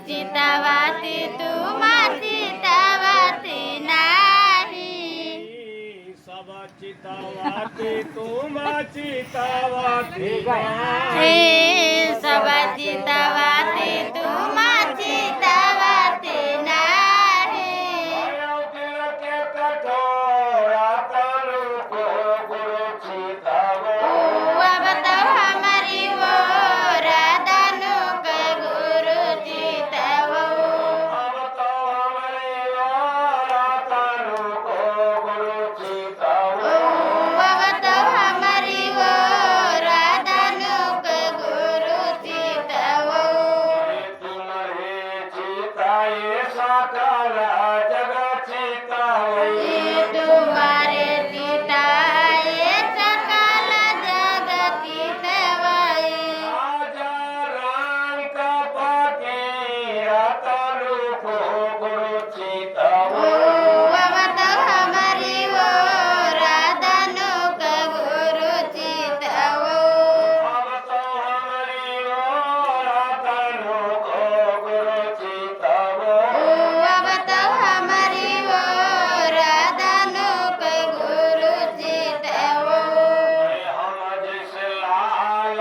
चितावाती तुमा चितावाती नाही सब चितावाती तुमा चितावाती हे सब चितावाती तुमा चितावाती नाही अब तो हमारी वो राधानु के गुरु चितावो अब तो हमारी वो राधानु के गुरु चितावो ये तुम्हारे चिता ये सकल जगत चितवाए अब तो हमारी वो राधानु के गुरु चितावो अब तो हमारी वो राधानु के गुरु चितावो ए हम जैसे लाल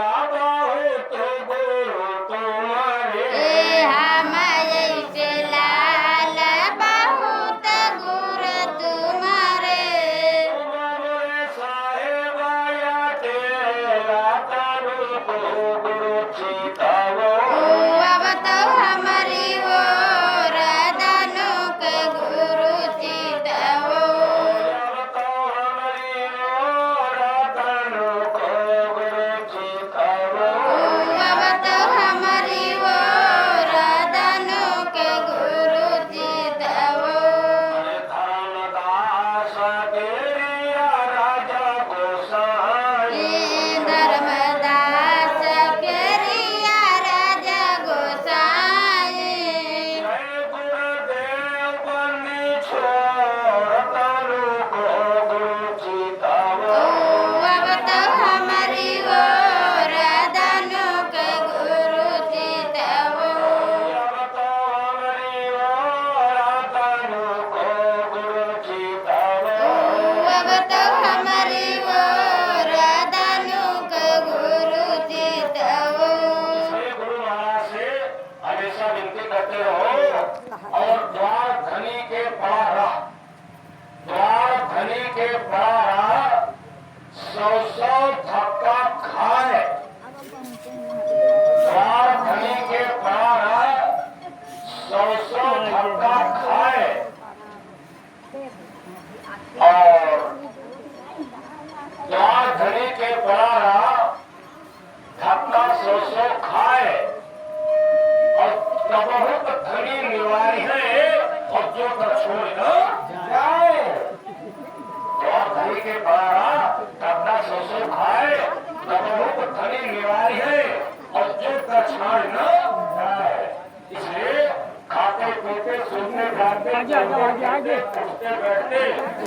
बहुत गुरु तुम्हारे अब तो हमारी वो राधानु के गुरु चितावो अब तो हमारी वो राधानु के गुरु चितावो ये धर्मदास केरिया राजा गोसाई अब तो हमारी वो राधानु के गुरु चितावो अब तो हमारी वो राधानु के गुरु चितावो गुरु महाराज से हमेशा विनती करते रहो और द्वार धनी के पड़ा रहा द्वार धनी के पड़ा रहा 100 धक्का खाए द्वार धनी के पड़ा रहा 100 धक्का खाए और द्वार धनी के पड़ा रहा धक्का 100 खाए और बहुत धनी निवारी है और जो कर छोड़ जाए और धनी के पड़ा धक्का 100 खाए बहुत धनी निवारी है और जो कर छोड़ न जाए इसलिए खाते पीते सुनने जाते उठते बैठते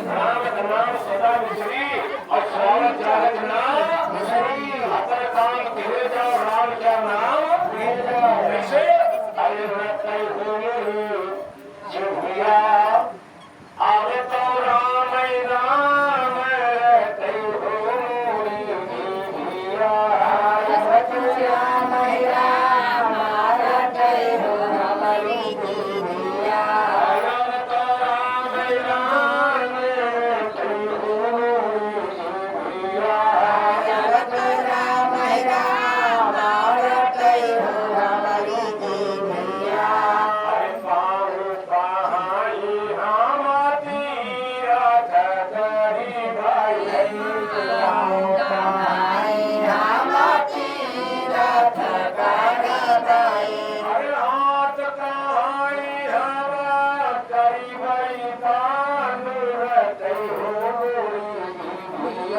नाम नाम सदा मिश्री और स्वागत चाहत नाम मिश्री अपने काम किए जाओ राम का नाम ले जाओ ऐसे अरे कई हो जो भैया आगे तो राम राम कई हो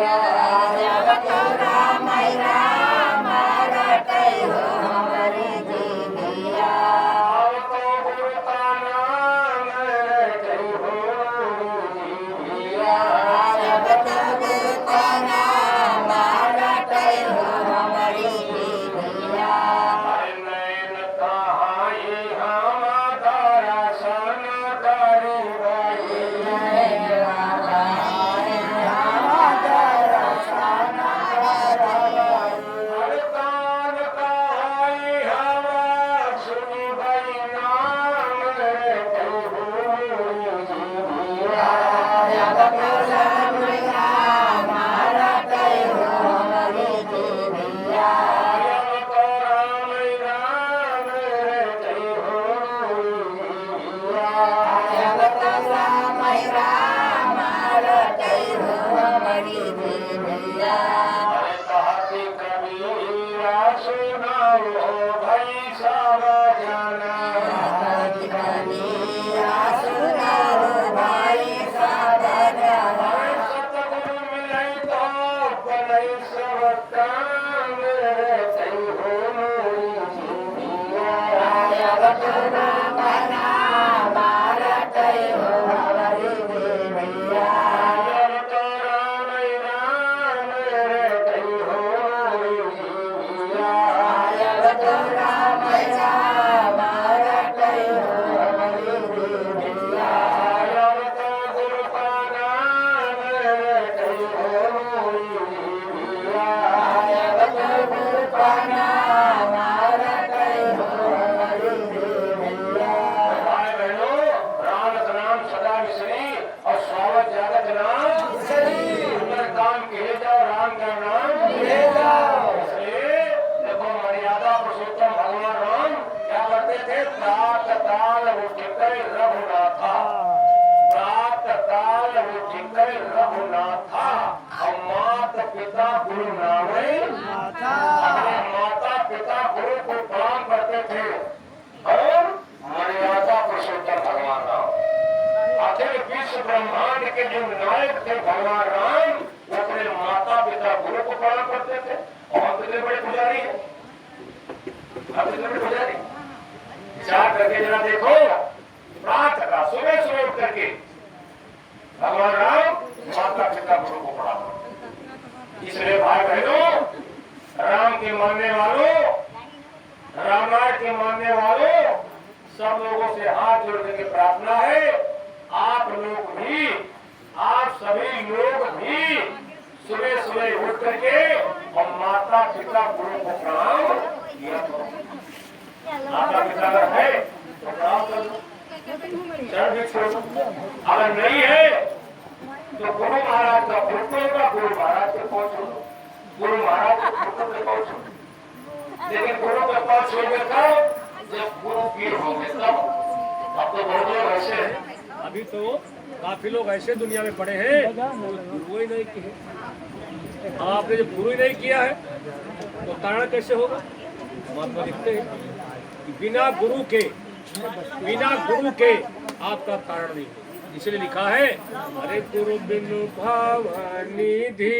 जब तो राम राम रटै हो हमारी जिंदगिया अब तो गुरु का नाम रटै हो जिंदगिया जब तो गुरु का नाम रटै हो हमारी जिंदगिया अरे नैन कहाई हम दर्शन करी अरे कान कहाई हम सुनी गई नाम रटै हो जिंदगिया जब तो राम राम रटै हो हमारी जिंदगिया जब तो राम राम रटै हो जिंदगिया जब तो राम राम रटै हो हमारी जिंदगिया अरे कहती कबीरा सुनाओ भाई सब जाना कबीरा सुनाओ भाई सब जाना सतगुरु मिले तो पलै सब काम रटै हो जिंदगिया जब तो राम राम रटै हो हमारी जिंदगिया जब तो राम राम रटै हो जिंदगिया जब तो राम राम रटै हो हमारी जिंदगिया जब तो गुरु का नाम रटै हो जिंदगिया जब तो गुरु का नाम रटै हो हमारी जिंदगिया भाई बहनों, राम का नाम सदा मिश्री और स्वागत जागत नाम सुंदर काम किए जाओ राम का नाम ले जाओ इसलिए देखो मर्यादा पुरुषोत्तम भगवान राम क्या करते थे प्रात काल उठकर रघुनाथा प्रात काल उठकर रघुनाथा और मात पिता गुरु नामे अपने माता पिता गुरु को प्रणाम करते थे और मर्यादा पुरुषोत्तम भगवान राम अखिल विश्व ब्रह्मांड के जो नायक थे भगवान राम वो अपने माता पिता गुरु को प्रणाम करते थे और हम कितने बड़े पुजारी हैं हम कितने बड़े पुजारी विचार करके जरा देखो प्रातः का सुबह सुबह उठ करके भगवान राम माता पिता गुरु को प्रणाम करते इसलिए भाई बहनों राम के मानने वालों रामायण के मानने वालों सब लोगों से हाथ जोड़ने की प्रार्थना है आप लोग भी आप सभी लोग भी सुबह सुबह उठ करके और माता पिता गुरु को प्रणाम किया करो माता पिता अगर है तो प्रणाम कर दो चरण भी छोड़ दो अगर नहीं है तो गुरु महाराज का फोटो का गुरु महाराज के पहुंचो गुरु महाराज के फोटो पे पहुंचो लेकिन गुरु के पास छोड़कर कब जब गुरु पीर होंगे तब अब तो बहुत लोग ऐसे हैं अभी तो काफी लोग ऐसे दुनिया में पड़े हैं गुरु ही नहीं किए। आपने जब गुरु ही नहीं किया है तो तारण कैसे होगा? महात्मा लिखते हैं कि बिना गुरु के आपका तारण नहीं होगा। इसलिए लिखा है अरे गुरु बिनु भावनिधि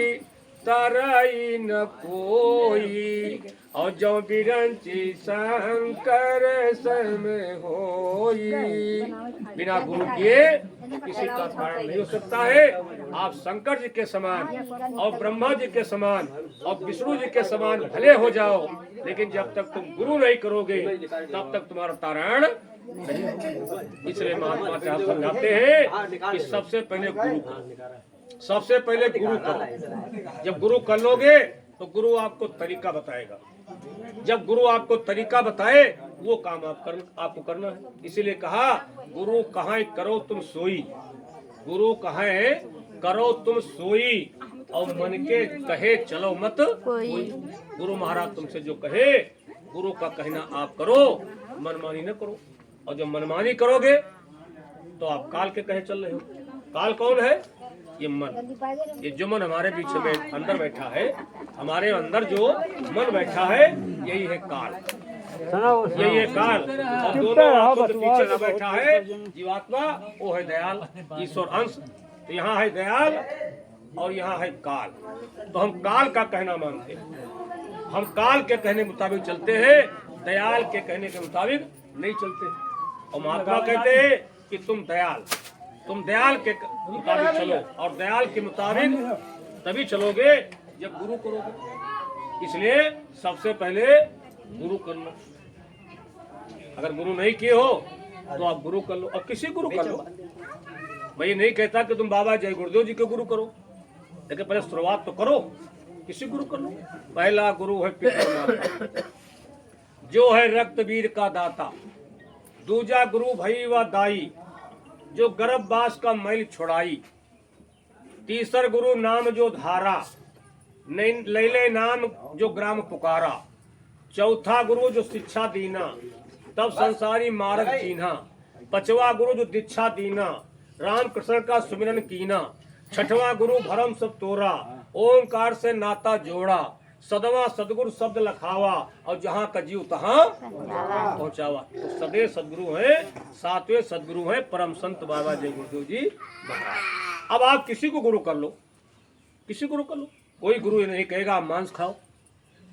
तरई न कोई और जो बिरंची शंकर सर में होई। बिना गुरु किए किसी का तारण नहीं हो सकता है। आप शंकर जी के समान और ब्रह्मा जी के समान और विष्णु जी के समान भले हो जाओ, लेकिन जब तक तुम गुरु नहीं करोगे तब तक तुम्हारा तारण नहीं होगा। इसलिए महात्मा साहब समझाते हैं कि सबसे पहले गुरु करो, सबसे पहले गुरु करो। जब गुरु कर लोगे तो गुरु आपको तरीका बताएगा। जब गुरु आपको तरीका बताए वो काम आपको करना है। इसीलिए कहा गुरु कहाँ करो तुम सोई, गुरु कहाँ करो तुम सोई और मन के कहे चलो मत कोई। गुरु महाराज तुमसे जो कहे गुरु का कहना आप करो, मनमानी न करो। और जब मनमानी करोगे तो आप काल के कहे चल रहे हो। काल कौन है? ये मन। ये जो मन हमारे बीच में अंदर बैठा है, हमारे अंदर जो मन बैठा है यही है काल, यही है काल। और दोनों आंखों के पीछे न बैठा है जीवात्मा, वो है दयाल ईश्वर अंश। तो यहाँ है दयाल और यहाँ है काल। तो हम काल का कहना मानते हैं, हम काल के कहने के मुताबिक चलते हैं, दयाल के कहने के मुताबिक नहीं चलते। और महात्मा कहते हैं कि तुम दयाल के मुताबिक चलो, और दयाल के मुताबिक तभी चलोगे जब गुरु करोगे। इसलिए सबसे पहले गुरु कर लो। अगर गुरु नहीं किए हो तो आप गुरु कर लो, और किसी गुरु कर लो। मैं ये नहीं कहता कि तुम बाबा जय गुरुदेव जी के गुरु करो, लेकिन पहले शुरुआत तो करो, किसी गुरु कर लो। पहला गुरु है पिता जो है रक्तवीर का दाता, दूजा गुरु भई व दाई जो गर्भवास का मैल छुड़ाई, तीसर गुरु नाम जो धारा लैले नाम जो ग्राम पुकारा, चौथा गुरु जो शिक्षा दीना तब संसारी मार्ग चीन्हा, पांचवा गुरु जो दीक्षा दीना राम कृष्ण का सुमिरन कीना, छठवां गुरु भरम सब तोरा ओंकार से नाता जोड़ा, सदवा सदगुरु शब्द लखावा और जहाँ का जीव तहाँ पहुँचावा। तो सदैव सदगुरु है, सातवें सदगुरु है परम संत बाबा जय गुरुदेव जी महाराज। अब आप किसी को गुरु कर लो, किसी गुरु कर लो। कोई गुरु नहीं कहेगा आप मांस खाओ,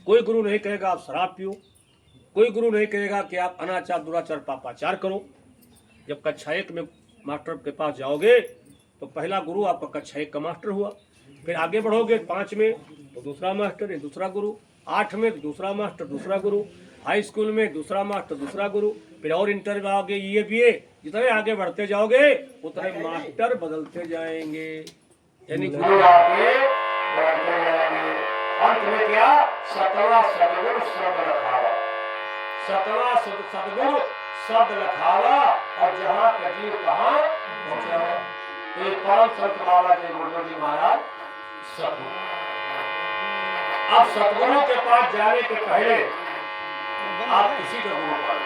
कोई गुरु नहीं कहेगा आप शराब पियो, कोई गुरु नहीं कहेगा कि आप अनाचार दुराचार पापाचार करो। जब कक्षा 1 में मास्टर के पास जाओगे तो पहला गुरु आपका कक्षा 1 का मास्टर हुआ, फिर आगे बढ़ोगे 5 में तो दूसरा मास्टर है दूसरा गुरु, 8 में तो दूसरा मास्टर दूसरा गुरु, हाई स्कूल में दूसरा मास्टर दूसरा गुरु, फिर और इंटर में आओगे ये बीए, जितने आगे बढ़ते जाओगे उतने मास्टर बदलते जाएंगे। यानी अंत में क्या सतवा सदगुरु शब्द लखावा, सतवा सदगुरु शब्द लखावा और जहाँ का जीव कहाँ पहुँचावा। तो ये परम संत बाबा जय गुरुदेव जी महाराज सतगुरु। अब सतगुरु के पास जाने के पहले आप किसी का गुरु कर लो,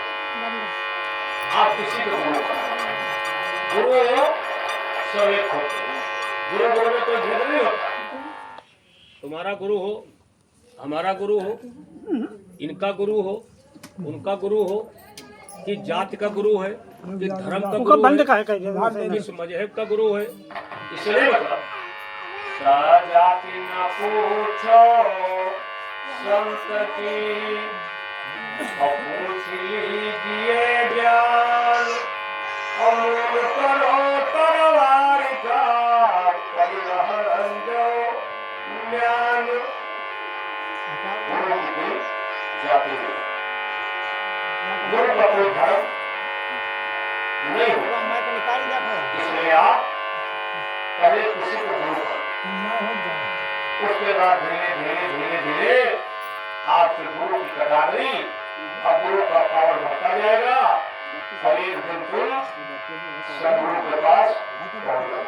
आप किसी का गुरु कर लो। गुरु सब एक होते हैं, गुरु में कोई भेद नहीं होता। तुम्हारा गुरु हो, हमारा गुरु हो, इनका गुरु हो, उनका गुरु हो, कि जाति का गुरु है, कि धर्म का गुरु है, किस मजहब का गुरु है, इसलिए जाति न पूछो संत की, पूछ लीजिए ज्ञान, अमूल करो तरवार का परिवहन जो ज्ञान। गुरु की जाति नहीं, गुरु का कोई धर्म नहीं होता। इसलिए आप पहले किसी को गुरु करो, उसके बाद धीरे धीरे धीरे धीरे आपके गुरु की कटागरी और गुरु का पावर बढ़ता जाएगा। शरीर बिल्कुल सदगुरु के पास पहुंच जाएगा।